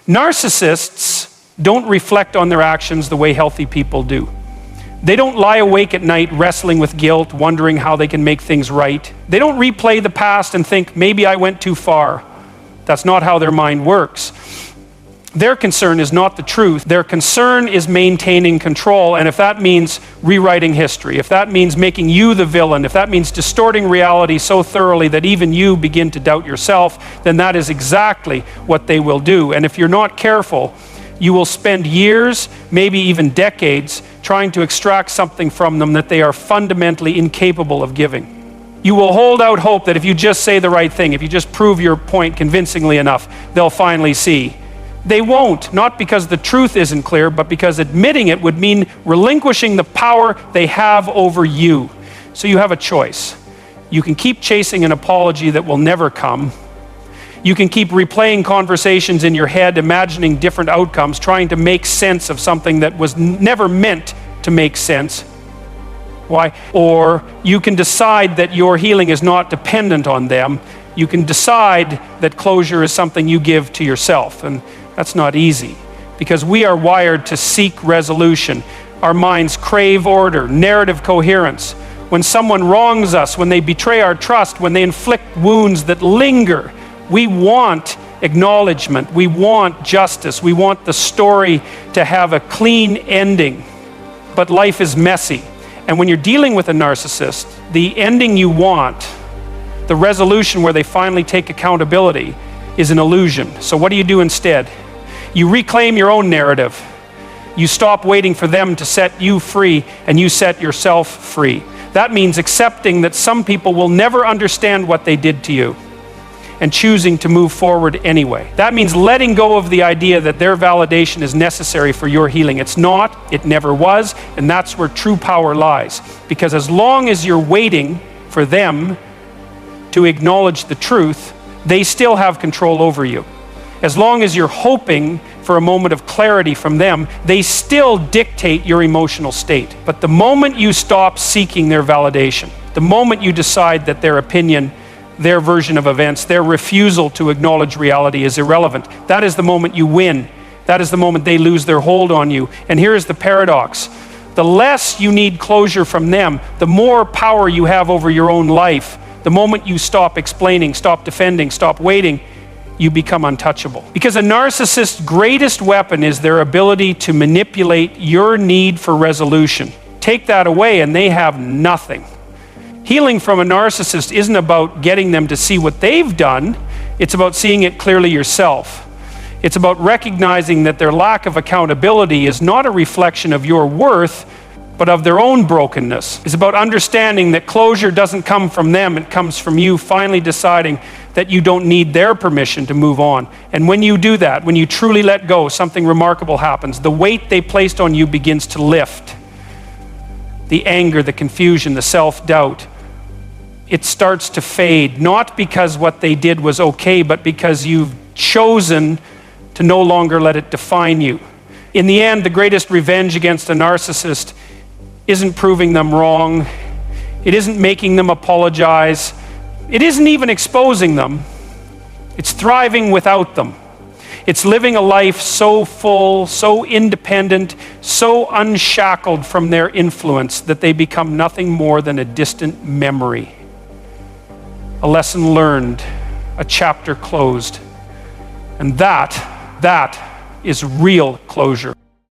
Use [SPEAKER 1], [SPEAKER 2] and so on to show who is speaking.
[SPEAKER 1] Narcissists don't reflect on their actions the way healthy people do. They don't lie awake at night wrestling with guilt, wondering how they can make things right. They don't replay the past and think, maybe I went too far. That's not how their mind works. Their concern is not the truth. Their concern is maintaining control, and if that means rewriting history, if that means making you the villain, if that means distorting reality so thoroughly that even you begin to doubt yourself, then that is exactly what they will do. And if you're not careful, you will spend years, maybe even decades, trying to extract something from them that they are fundamentally incapable of giving. You will hold out hope that if you just say the right thing, if you just prove your point convincingly enough, they'll finally see. They won't, not because the truth isn't clear, but because admitting it would mean relinquishing the power they have over you. So you have a choice. You can keep chasing an apology that will never come. You can keep replaying conversations in your head, imagining different outcomes, trying to make sense of something that was never meant to make sense. Why? Or you can decide that your healing is not dependent on them. You can decide that closure is something you give to yourself. And that's not easy, because we are wired to seek resolution. Our minds crave order, narrative coherence. When someone wrongs us, when they betray our trust, when they inflict wounds that linger, we want acknowledgement, we want justice, we want the story to have a clean ending. But life is messy. And when you're dealing with a narcissist, the ending you want, the resolution where they finally take accountability, is an illusion. So what do you do instead? You reclaim your own narrative. You stop waiting for them to set you free, and you set yourself free. That means accepting that some people will never understand what they did to you, and choosing to move forward anyway. That means letting go of the idea that their validation is necessary for your healing. It's not, it never was, and that's where true power lies. Because as long as you're waiting for them to acknowledge the truth, they still have control over you. As long as you're hoping for a moment of clarity from them, they still dictate your emotional state. But the moment you stop seeking their validation, the moment you decide that their opinion, their version of events, their refusal to acknowledge reality is irrelevant, that is the moment you win. That is the moment they lose their hold on you. And here is the paradox. The less you need closure from them, the more power you have over your own life. The moment you stop explaining, stop defending, stop waiting, you become untouchable. Because a narcissist's greatest weapon is their ability to manipulate your need for resolution. Take that away and they have nothing. Healing from a narcissist isn't about getting them to see what they've done. It's about seeing it clearly yourself. It's about recognizing that their lack of accountability is not a reflection of your worth, but of their own brokenness. It's about understanding that closure doesn't come from them, it comes from you finally deciding that you don't need their permission to move on. And when you do that, when you truly let go, something remarkable happens. The weight they placed on you begins to lift. The anger, the confusion, the self-doubt, it starts to fade, not because what they did was okay, but because you've chosen to no longer let it define you. In the end, the greatest revenge against a narcissist isn't proving them wrong. It isn't making them apologize. It isn't even exposing them. It's thriving without them. It's living a life so full, so independent, so unshackled from their influence that they become nothing more than a distant memory. A lesson learned, a chapter closed. And that is real closure.